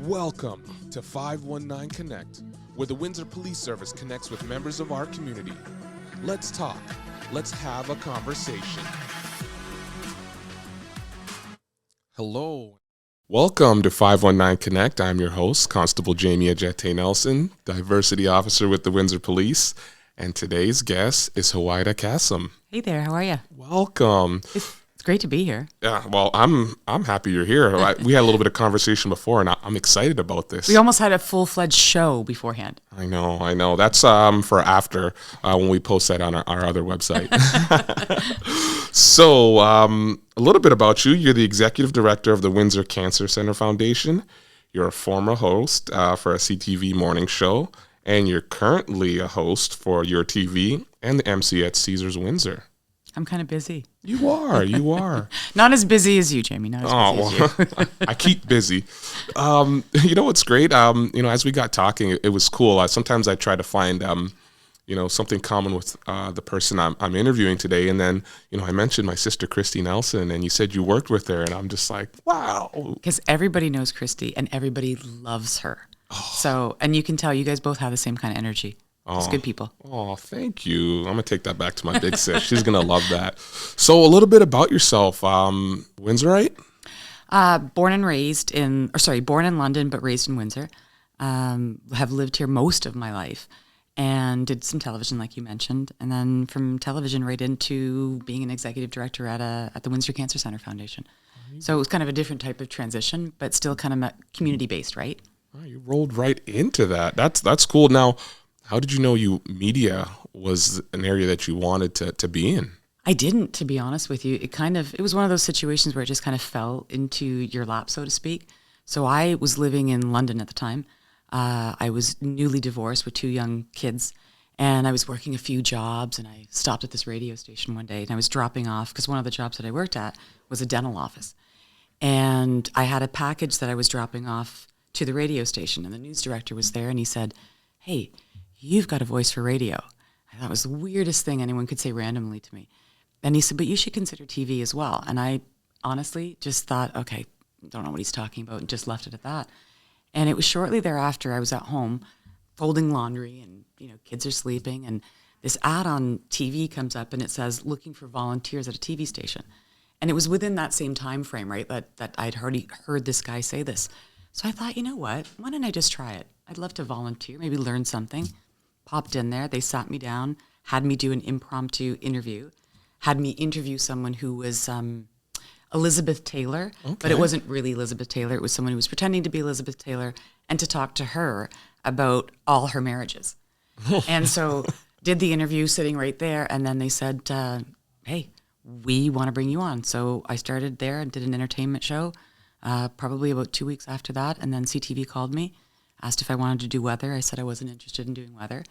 Welcome to 519Connect, where the Windsor Police Service connects with members of our community. Let's talk. Let's have a conversation. Hello. Welcome to 519Connect. I'm your host, Constable Jamie Ajete Nelson, Diversity Officer with the Windsor Police. And today's guest is Houida Kassem. Hey there, how are you? Welcome. It's great to be here. Yeah, well, I'm happy you're here. We had a little bit of conversation before, and I'm excited about this. We almost had a full-fledged show beforehand. I know. That's for after when we post that on our other website. So, a little bit about you. You're the executive director of the Windsor Cancer Center Foundation. You're a former host for a CTV morning show, and you're currently a host for Your TV and the MC at Caesars Windsor. I'm kind of busy. You are. Not as busy as you, Jamie. Not as busy as you. I keep busy. You know what's great? As we got talking, it was cool. Sometimes I try to find, something common with the person I'm interviewing today. And then, I mentioned my sister, Christy Nelson, and you said you worked with her. And I'm just like, wow. Because everybody knows Christy and everybody loves her. Oh. So, and you can tell you guys both have the same kind of energy. It's good people. Oh, thank you. I'm going to take that back to my big sis. She's going to love that. So a little bit about yourself. Windsorite? Born in London, but raised in Windsor. Have lived here most of my life and did some television, like you mentioned. And then from television right into being an executive director at the Windsor Cancer Center Foundation. So it was kind of a different type of transition, but still kind of community-based, right? Oh, you rolled right into that. That's cool. Now, how did you know media was an area that you wanted to be in? I didn't, to be honest with you. It was one of those situations where it just kind of fell into your lap, so to speak. So I was living in London at the time. I was newly divorced with 2 young kids, and I was working a few jobs, and I stopped at this radio station one day, and I was dropping off, because one of the jobs that I worked at was a dental office. And I had a package that I was dropping off to the radio station, and the news director was there, and he said, "Hey, you've got a voice for radio." I thought it was the weirdest thing anyone could say randomly to me. And he said, "But you should consider TV as well." And I honestly just thought, okay, don't know what he's talking about, and just left it at that. And it was shortly thereafter I was at home folding laundry, and kids are sleeping, and this ad on TV comes up, and it says, "Looking for volunteers at a TV station." And it was within that same time frame, right, that I'd already heard this guy say this. So I thought, you know what, why don't I just try it? I'd love to volunteer, maybe learn something. Popped in there, they sat me down, had me do an impromptu interview, had me interview someone who was Elizabeth Taylor, okay. But it wasn't really Elizabeth Taylor. It was someone who was pretending to be Elizabeth Taylor, and to talk to her about all her marriages. And so did the interview sitting right there, and then they said, hey, we want to bring you on. So I started there and did an entertainment show, probably about 2 weeks after that, and then CTV called me, asked if I wanted to do weather. I said I wasn't interested in doing weather.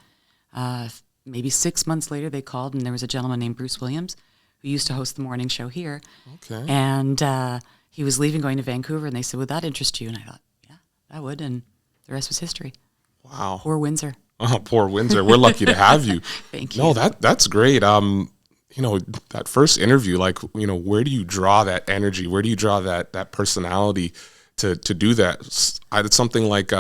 Maybe 6 months later, they called, and there was a gentleman named Bruce Williams who used to host the morning show here. Okay. And he was leaving, going to Vancouver, and they said, "Would that interest you?" And I thought, yeah, that would, and the rest was history. Wow. Poor Windsor. Oh, poor Windsor. We're lucky to have you. Thank you. No, that's great. That first interview, where do you draw that energy? Where do you draw that personality to do that? I did something like,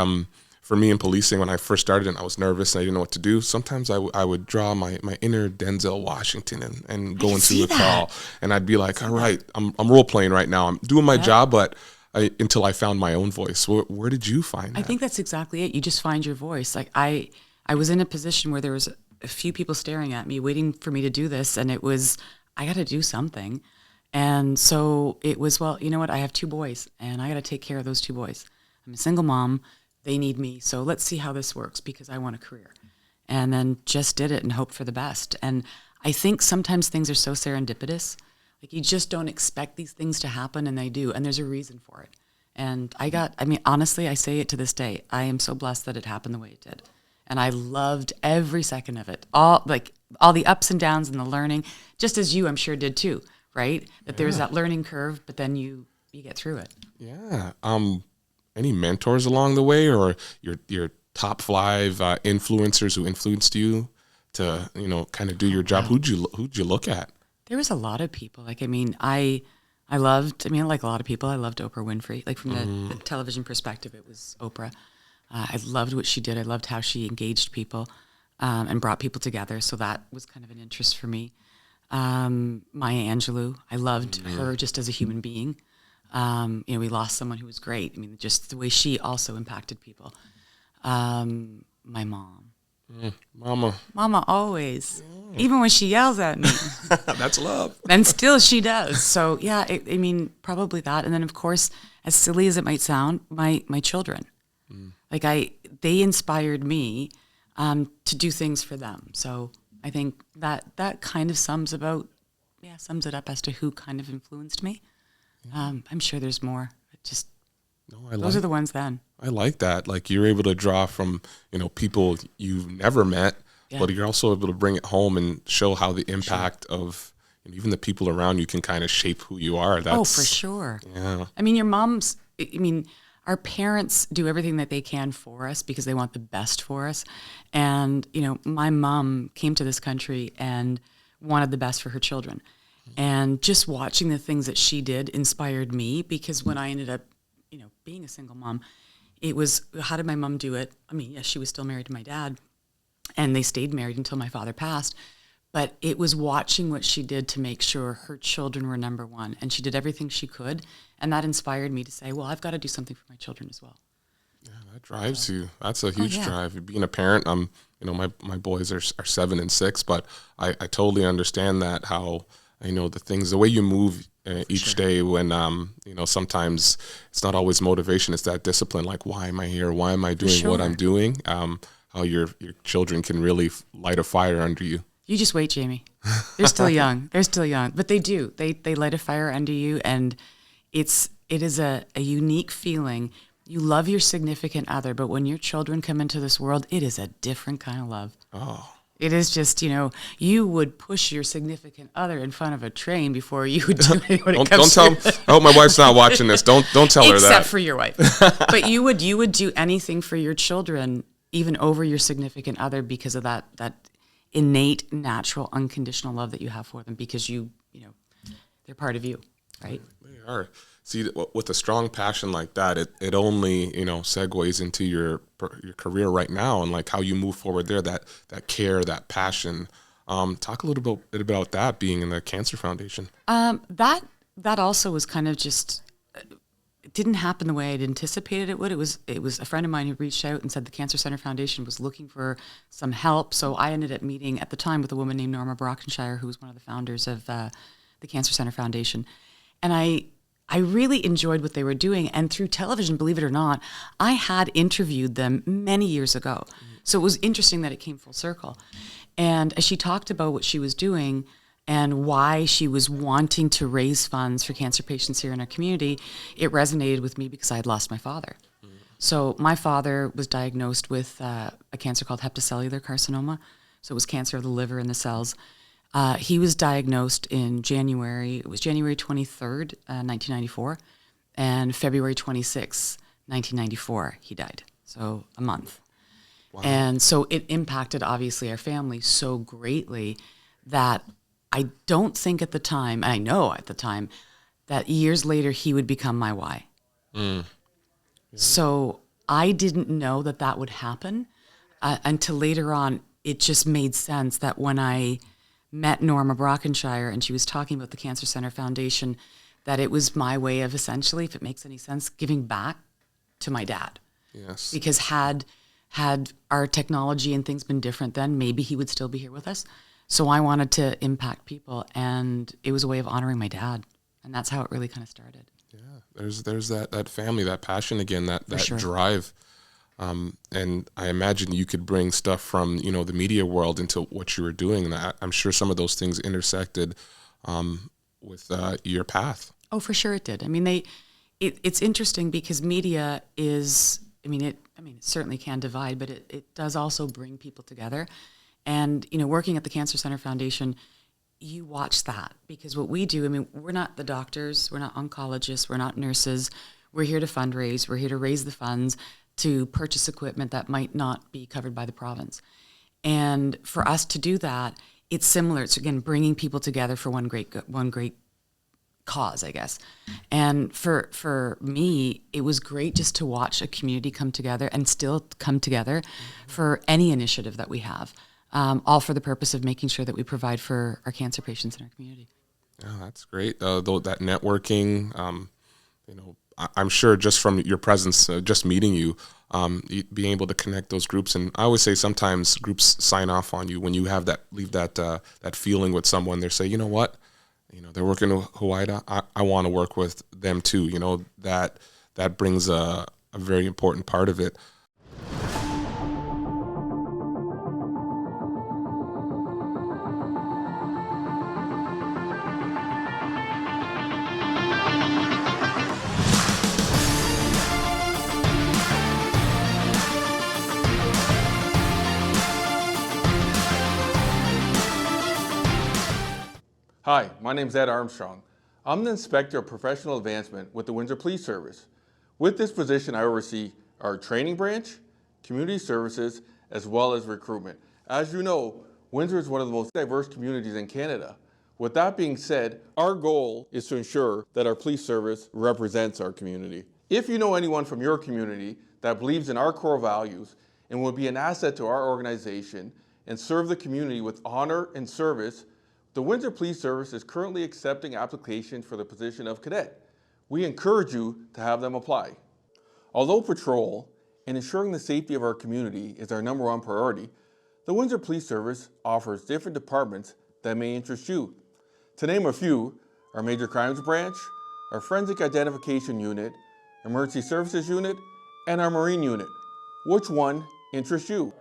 for me in policing, when I first started and I was nervous and I didn't know what to do, sometimes I would draw my inner Denzel Washington and go into a call, and I'd be like, all right, I'm role playing right now. I'm doing my job, but until I found my own voice. Where did you find that? I think that's exactly it. You just find your voice. Like I was in a position where there was a few people staring at me, waiting for me to do this, and it was, I got to do something. And so it was, well, you know what? I have 2 boys, and I got to take care of those 2 boys. I'm a single mom. They need me. So let's see how this works, because I want a career. And then just did it and hoped for the best. And I think sometimes things are so serendipitous. Like you just don't expect these things to happen, and they do. And there's a reason for it. And honestly, I say it to this day. I am so blessed that it happened the way it did. And I loved every second of it. All the ups and downs and the learning, just as you, I'm sure, did too, right? That there's that learning curve, but then you get through it. Yeah. Any mentors along the way, or your top 5 influencers who influenced you to kind of do your job? Who'd you look at? There was a lot of people. I Like a lot of people, I loved Oprah Winfrey. Like from the television perspective, it was Oprah. I loved what she did. I loved how she engaged people and brought people together. So that was kind of an interest for me. Maya Angelou, I loved her just as a human being. We lost someone who was great. I mean, just the way she also impacted people. My mom. Mama always. Even when she yells at me. That's love. And still she does. So, yeah, probably that. And then, of course, as silly as it might sound, my children. They inspired me to do things for them. So I think that kind of sums it up as to who kind of influenced me. I'm sure there's more. Those are the ones then. I like that. Like you're able to draw from, people you've never met, but you're also able to bring it home and show how the impact of even the people around you can kind of shape who you are. For sure. Yeah. I mean, our parents do everything that they can for us because they want the best for us. And, my mom came to this country and wanted the best for her children. And just watching the things that she did inspired me because when I ended up, being a single mom, it was, how did my mom do it? I mean, yes, she was still married to my dad and they stayed married until my father passed. But it was watching what she did to make sure her children were number one. And she did everything she could. And that inspired me to say, well, I've got to do something for my children as well. Yeah, that drives you. That's a huge drive. Being a parent, my boys are 7 and 6, but I totally understand that how, the way you move each day when, sometimes it's not always motivation. It's that discipline. Like, why am I here? Why am I doing what I'm doing? How your children can really light a fire under you. You just wait, Jamie. They're still young. But they do. They light a fire under you, and it is a unique feeling. You love your significant other, but when your children come into this world, it is a different kind of love. Oh. It is just, you would push your significant other in front of a train before you would do it when it comes don't tell. I hope my wife's not watching this. Don't tell her that. Except for your wife. But you would do anything for your children, even over your significant other, because of that innate, natural, unconditional love that you have for them, because they're part of you, right? They are. See, with a strong passion like that, it only segues into your career right now and like how you move forward there. That care, that passion. Talk a little bit about that being in the Cancer Foundation. That also was kind of just. It didn't happen the way I'd anticipated it would. It was a friend of mine who reached out and said the Cancer Center Foundation was looking for some help. So I ended up meeting at the time with a woman named Norma Brockenshire, who was one of the founders of the Cancer Center Foundation. And I really enjoyed what they were doing. And through television, believe it or not, I had interviewed them many years ago. So it was interesting that it came full circle. And as she talked about what she was doing and why she was wanting to raise funds for cancer patients here in our community, it resonated with me because I had lost my father. So my father was diagnosed with a cancer called hepatocellular carcinoma. So it was cancer of the liver and the cells. He was diagnosed in January. It was January 23rd, 1994, and February 26th, 1994, he died. So a month. Wow. And so it impacted, obviously, our family so greatly that I don't think at the time, and I know at the time, that years later he would become my why. Yeah. So I didn't know that would happen until later on. It just made sense that when I met Norma Brockenshire and she was talking about the Cancer Center Foundation, that it was my way of essentially, if it makes any sense, giving back to my dad. Yes. Because had our technology and things been different then, maybe he would still be here with us. So I wanted to impact people, and it was a way of honoring my dad. And that's how it really kind of started. Yeah, there's that family, that passion again, that sure. drive. And I imagine you could bring stuff from, the media world into what you were doing. And I'm sure some of those things intersected with your path. Oh, for sure it did. I mean, it's interesting because media is, it certainly can divide, but it does also bring people together. And, working at the Cancer Center Foundation, you watch that because what we do, we're not the doctors, we're not oncologists, we're not nurses. We're here to fundraise. We're here to raise the funds to purchase equipment that might not be covered by the province. And for us to do that, it's similar. It's, again, bringing people together for one great cause, I guess. And for me, it was great just to watch a community come together and still come together for any initiative that we have, all for the purpose of making sure that we provide for our cancer patients in our community. Yeah, that's great. Though that networking, I'm sure just from your presence, just meeting you, being able to connect those groups. And I always say sometimes groups sign off on you when you have leave that feeling with someone. They say, you know what, they're working with Houida. I want to work with them too. That brings a very important part of it. Hi, my name is Ed Armstrong. I'm the Inspector of Professional Advancement with the Windsor Police Service. With this position, I oversee our training branch, community services, as well as recruitment. As you know, Windsor is one of the most diverse communities in Canada. With that being said, our goal is to ensure that our police service represents our community. If you know anyone from your community that believes in our core values and will be an asset to our organization and serve the community with honor and service, the Windsor Police Service is currently accepting applications for the position of cadet. We encourage you to have them apply. Although patrol and ensuring the safety of our community is our #1 priority, the Windsor Police Service offers different departments that may interest you. To name a few, our Major Crimes Branch, our Forensic Identification Unit, Emergency Services Unit, and our Marine Unit. Which one interests you?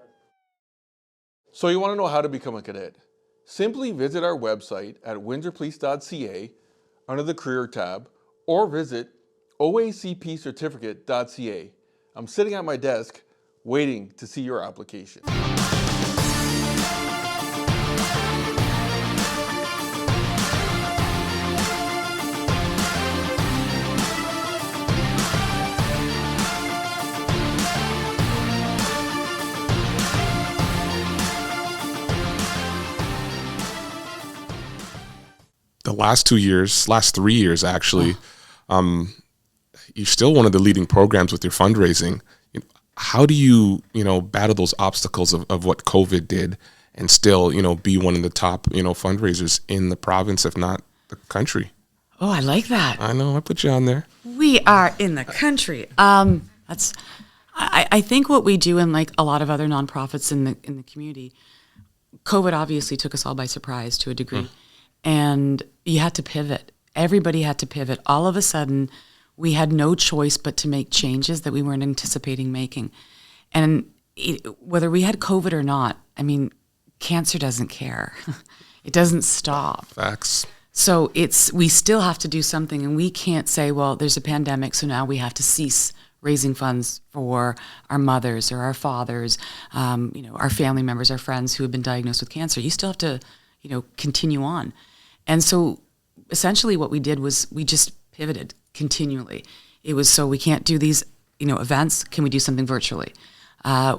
So you want to know how to become a cadet? Simply visit our website at windsorpolice.ca under the Career tab or visit oacpcertificate.ca. I'm sitting at my desk waiting to see your application. The last 3 years actually, you're still one of the leading programs with your fundraising. How do you battle those obstacles of what COVID did and still be one of the top fundraisers in the province, if not the country? Oh, I like that. I know, I put you on there. We are in the country. I think what we do, and like a lot of other nonprofits in the community, COVID obviously took us all by surprise to a degree. And you had to pivot. Everybody had to pivot. All of a sudden, we had no choice but to make changes that we weren't anticipating making. And whether we had COVID or not, I mean, cancer doesn't care. It doesn't stop. Facts. So we still have to do something, and we can't say, well, there's a pandemic, so now we have to cease raising funds for our mothers or our fathers, our family members, our friends who have been diagnosed with cancer. You still have to, continue on. And so essentially what we did was we just pivoted continually. It was, so we can't do these, events. Can we do something virtually?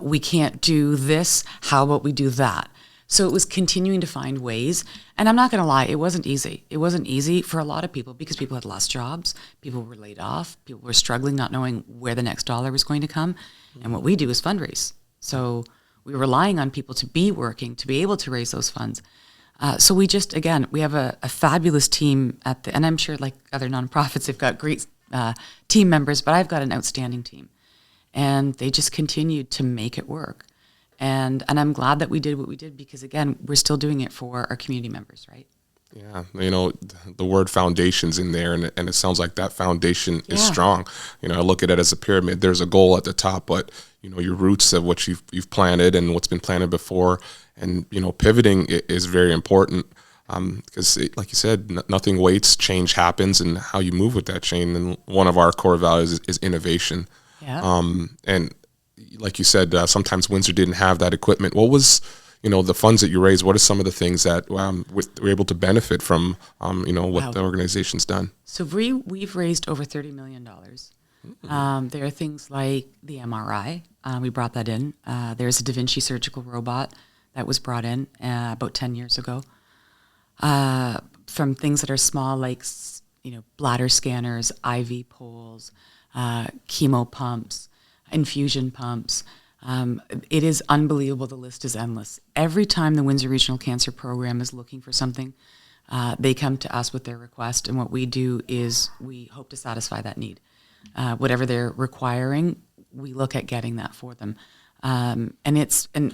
We can't do this. How about we do that? So it was continuing to find ways. And I'm not going to lie, it wasn't easy. It wasn't easy for a lot of people because people had lost jobs. People were laid off. People were struggling, not knowing where the next dollar was going to come. And what we do is fundraise. So we're relying on people to be working, to be able to raise those funds. So we just, again, we have a fabulous team and I'm sure like other nonprofits, they've got great team members, but I've got an outstanding team. And they just continued to make it work. And I'm glad that we did what we did because, again, we're still doing it for our community members, right? Yeah, the word foundation's in there, and it sounds like that foundation is strong. I look at it as a pyramid. There's a goal at the top, but your roots of what you've planted and what's been planted before, and pivoting is very important because, like you said, nothing waits. Change happens, and how you move with that change. And one of our core values is innovation. Yeah. And like you said, sometimes Windsor didn't have that equipment. What was the funds that you raised? What are some of the things that we're able to benefit from, what the organization's done? So we've raised over $30 million. There are things like the MRI. We brought that in. There's a Da Vinci surgical robot that was brought in about 10 years ago. From things that are small, like bladder scanners, IV poles, chemo pumps, infusion pumps. It is unbelievable. The list is endless. Every time the Windsor Regional Cancer Program is looking for something, they come to us with their request, and what we do is we hope to satisfy that need. Whatever they're requiring, we look at getting that for them. And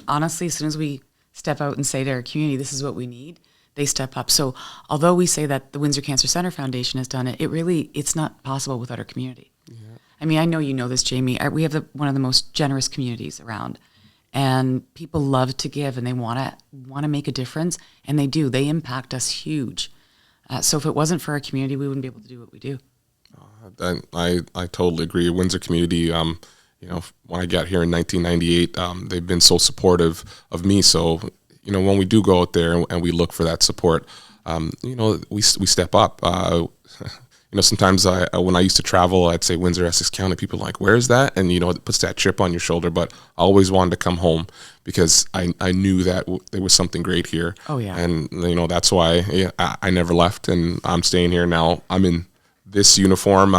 honestly, as soon as we step out and say to our community, this is what we need, they step up. So although we say that the Windsor Cancer Center Foundation has done it, it's not possible without our community. Yeah. I mean, I know you know this, Jamie. We have one of the most generous communities around, and people love to give, and they want to make a difference, and they do. They impact us huge. So if it wasn't for our community, we wouldn't be able to do what we do. I totally agree. Windsor community, when I got here in 1998, they've been so supportive of me. So, when we do go out there and we look for that support, we step up. Sometimes when I used to travel, I'd say Windsor, Essex County. People are like, where is that? And, it puts that chip on your shoulder. But I always wanted to come home because I knew that there was something great here. Oh, yeah. And, that's why I never left, and I'm staying here now. I'm in this uniform,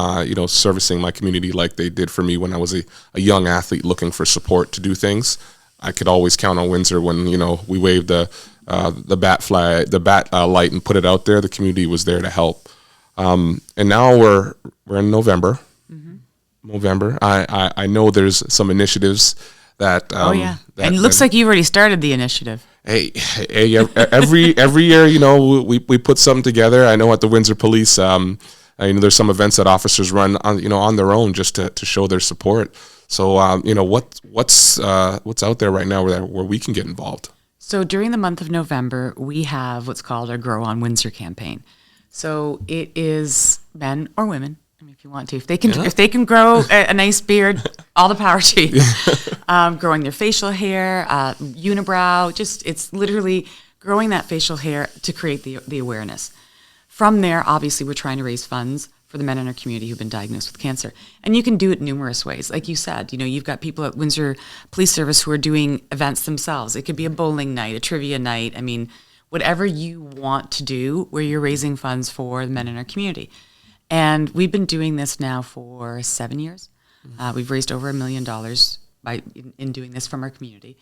servicing my community like they did for me when I was a young athlete looking for support to do things. I could always count on Windsor when, we waved the bat flag, the bat light and put it out there. The community was there to help. And now we're in November. Mm-hmm. November. I know there's some initiatives that. And it looks like you've already started the initiative. Hey, every year, we put something together. I know at the Windsor Police, there's some events that officers run on their own just to show their support. So, what's out there right now where we can get involved? So during the month of November, we have what's called our Grow On Windsor campaign. So it is men or women, if you want to. If they can grow a nice beard, all the power to you. Growing their facial hair, unibrow, it's literally growing that facial hair to create the awareness. From there, obviously, we're trying to raise funds for the men in our community who've been diagnosed with cancer. And you can do it numerous ways. Like you said, you've got people at Windsor Police Service who are doing events themselves. It could be a bowling night, a trivia night. I mean, whatever you want to do where you're raising funds for the men in our community. And we've been doing this now for 7 years. We've raised over $1 million in doing this from our community.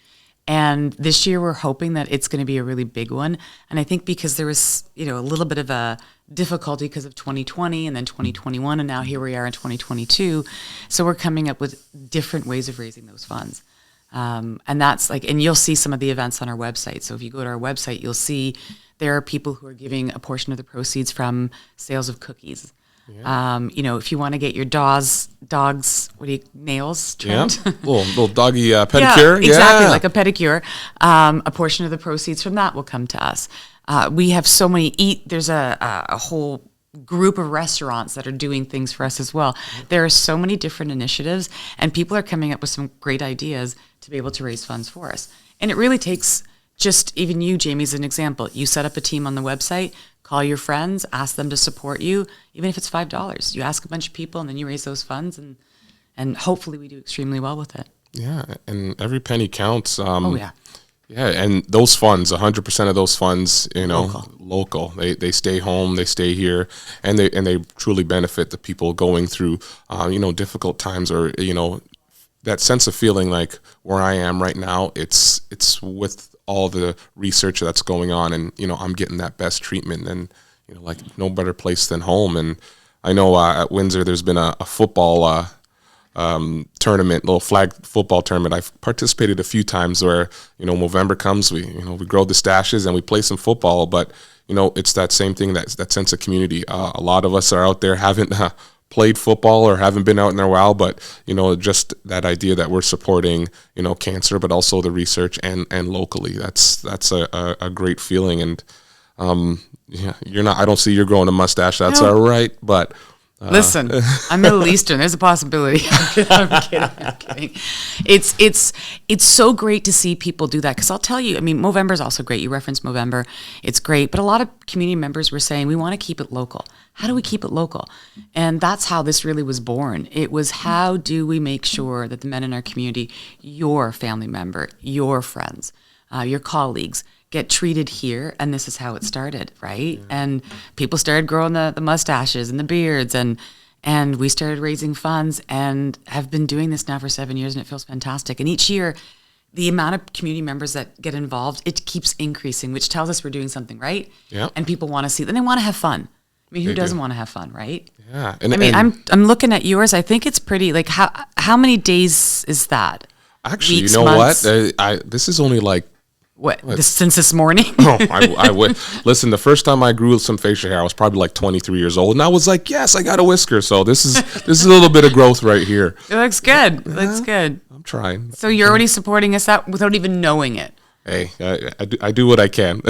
And this year we're hoping that it's going to be a really big one. And I think because there was, a little bit of a difficulty because of 2020 and then 2021, and now here we are in 2022. So we're coming up with different ways of raising those funds. And that's and you'll see some of the events on our website. So if you go to our website, you'll see there are people who are giving a portion of the proceeds from sales of cookies. Yeah. If you want to get your dog's nails trimmed. Yeah. little doggy pedicure. Yeah, exactly, like a pedicure. A portion of the proceeds from that will come to us. We have so many there's a whole group of restaurants that are doing things for us as well. There are so many different initiatives, and people are coming up with some great ideas to be able to raise funds for us. And it really takes just even you, Jamie, as an example. You set up a team on the website, call your friends, ask them to support you, even if it's $5. You ask a bunch of people, and then you raise those funds, and hopefully we do extremely well with it. Yeah, and every penny counts. Yeah, and those funds, 100% of those funds, local. They stay home, they stay here, and they truly benefit the people going through, difficult times, or that sense of feeling like where I am right now. It's with all the research that's going on, and I'm getting that best treatment, and like no better place than home. And I know at Windsor there's been a football tournament, little flag football tournament. I've participated a few times where, Movember comes, we grow the stashes and we play some football, but, it's that same thing, that sense of community. A lot of us are out there, haven't played football or haven't been out in a while, but, just that idea that we're supporting, cancer, but also the research and locally, that's a great feeling. And, I don't see you're growing a mustache. That's all right. But, listen, I'm Middle Eastern. There's a possibility. I'm kidding. It's so great to see people do that, because I'll tell you, Movember is also great. You referenced Movember. It's great. But a lot of community members were saying, we want to keep it local. How do we keep it local? And that's how this really was born. It was, how do we make sure that the men in our community, your family member, your friends, your colleagues get treated here, and this is how it started, right? And people started growing the mustaches and the beards, and we started raising funds, and have been doing this now for 7 years, and it feels fantastic. And each year, the amount of community members that get involved, it keeps increasing, which tells us we're doing something right. Yeah. And people want to see, and they want to have fun. I mean, who doesn't want to have fun, right? Yeah. I mean, I'm looking at yours. I think it's pretty. Like, how many days is that? Actually, Weeks, you know months? what? This is only like, Since this morning? oh, I would listen. The first time I grew some facial hair, I was probably like 23 years old, and I was like, "Yes, I got a whisker." So this is a little bit of growth right here. It looks good. It looks good. I'm trying. So you're already supporting us out without even knowing it. Hey, I do what I can.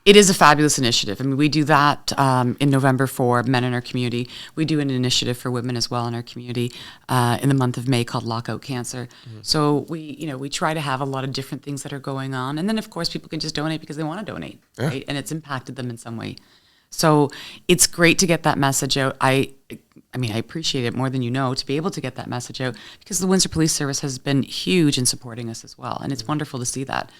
It is a fabulous initiative. I mean, we do that in November for men in our community. We do an initiative for women as well in our community in the month of May called Lockout Cancer. So we try to have a lot of different things that are going on, and then of course people can just donate because they want to donate, right? And it's impacted them in some way. So it's great to get that message out. I mean, I appreciate it more than you know to be able to get that message out, because the Windsor Police Service has been huge in supporting us as well. And it's wonderful to see that,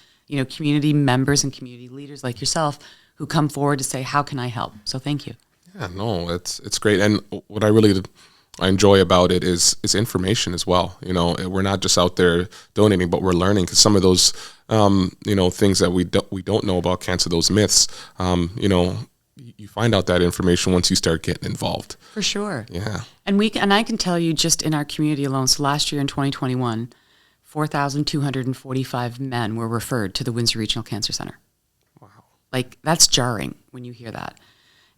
community members and community leaders like yourself who come forward to say, how can I help? So thank you. Yeah, no, it's great. And what I enjoy about it is information as well. We're not just out there donating, but we're learning, because some of those, things that we don't know about cancer, those myths, you find out that information once you start getting involved. For sure. Yeah. And I can tell you, just in our community alone, so last year in 2021, 4,245 men were referred to the Windsor Regional Cancer Center. Wow. Like, that's jarring when you hear that.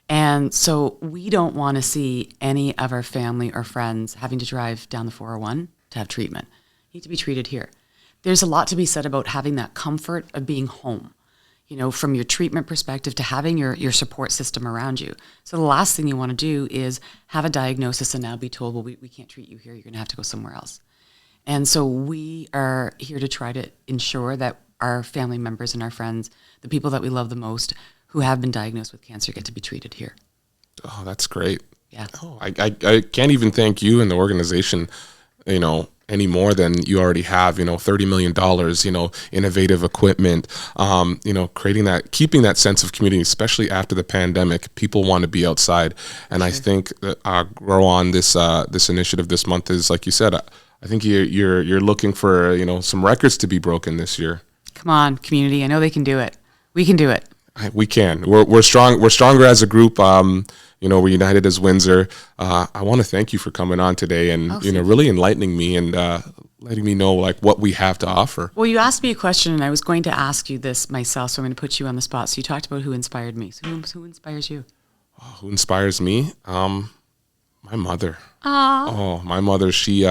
And so we don't want to see any of our family or friends having to drive down the 401 to have treatment. You need to be treated here. There's a lot to be said about having that comfort of being home, from your treatment perspective to having your support system around you. So the last thing you want to do is have a diagnosis and now be told, well, we can't treat you here. You're going to have to go somewhere else. And so we are here to try to ensure that our family members and our friends, the people that we love the most who have been diagnosed with cancer, get to be treated here. Oh, that's great. Yeah. Oh, I can't even thank you and the organization, any more than you already have, $30 million, innovative equipment, keeping that sense of community, especially after the pandemic. People want to be outside. And sure. I think that Grow On, this initiative this month is, like you said, I think you're looking for, some records to be broken this year. Come on, community. I know they can do it. We can do it. We can. We're strong. We're stronger as a group. We're united as Windsor. I want to thank you for coming on today and really enlightening me and letting me know like what we have to offer. Well, you asked me a question, and I was going to ask you this myself, so I'm going to put you on the spot. So you talked about who inspired me. So who inspires you? Oh, who inspires me? My mother. Aww. Oh, my mother. She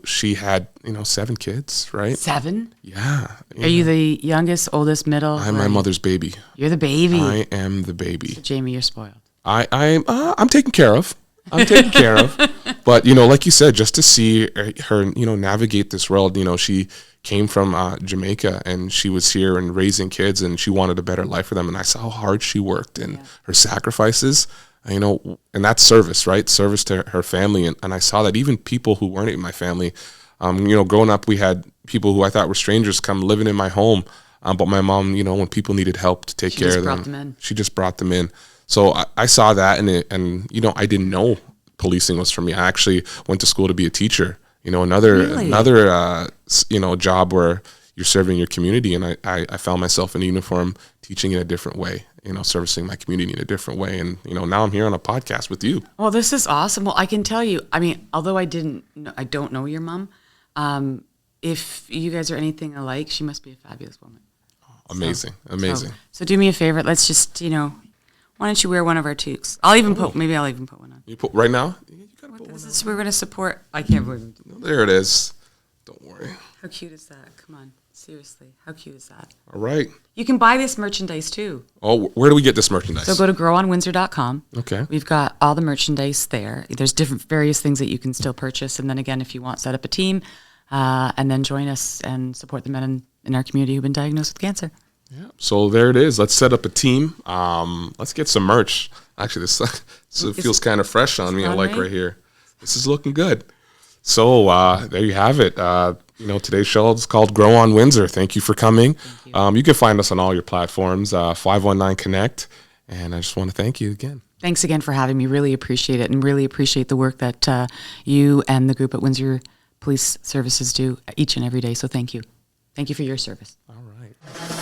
she had 7 kids, right? 7? Yeah. Are you the youngest, oldest, middle? I'm my mother's baby. You're the baby. I am the baby. So Jamie, you're spoiled. I'm taken care of. I'm taken care of. But like you said, just to see her navigate this world. She came from Jamaica, and she was here and raising kids, and she wanted a better life for them. And I saw how hard she worked and her sacrifices. And that's service, right? Service to her family. And I saw that even people who weren't in my family, growing up, we had people who I thought were strangers come living in my home. But my mom, when people needed help to take care of them, she just brought them in. So I saw that, and I didn't know policing was for me. I actually went to school to be a teacher, another job where you're serving your community. And I found myself in uniform teaching in a different way, servicing my community in a different way. And, now I'm here on a podcast with you. Well, this is awesome. Well, I can tell you, I mean, although I don't know your mom, if you guys are anything alike, she must be a fabulous woman. Amazing. So do me a favor. Let's just, why don't you wear one of our toques? I'll even put one on. You put right now? You gotta put This is, we're going to support. I can't believe it. No, there it is. Don't worry. How cute is that? Come on. Seriously. How cute is that? All right. You can buy this merchandise too. Oh, where do we get this merchandise? So go to growonwindsor.com. Okay. We've got all the merchandise there. There's various things that you can still purchase. And then again, if you want, set up a team and then join us and support the men in our community who've been diagnosed with cancer. Yeah. So there it is. Let's set up a team. Let's get some merch. Actually, this feels kind of fresh on me. I like right here. This is looking good. So there you have it. today's show is called Grow On Windsor. Thank you for coming. You can find us on all your platforms, 519Connect. And I just want to thank you again. Thanks again for having me. Really appreciate it, and really appreciate the work that you and the group at Windsor Police Services do each and every day. So thank you. Thank you for your service. All right.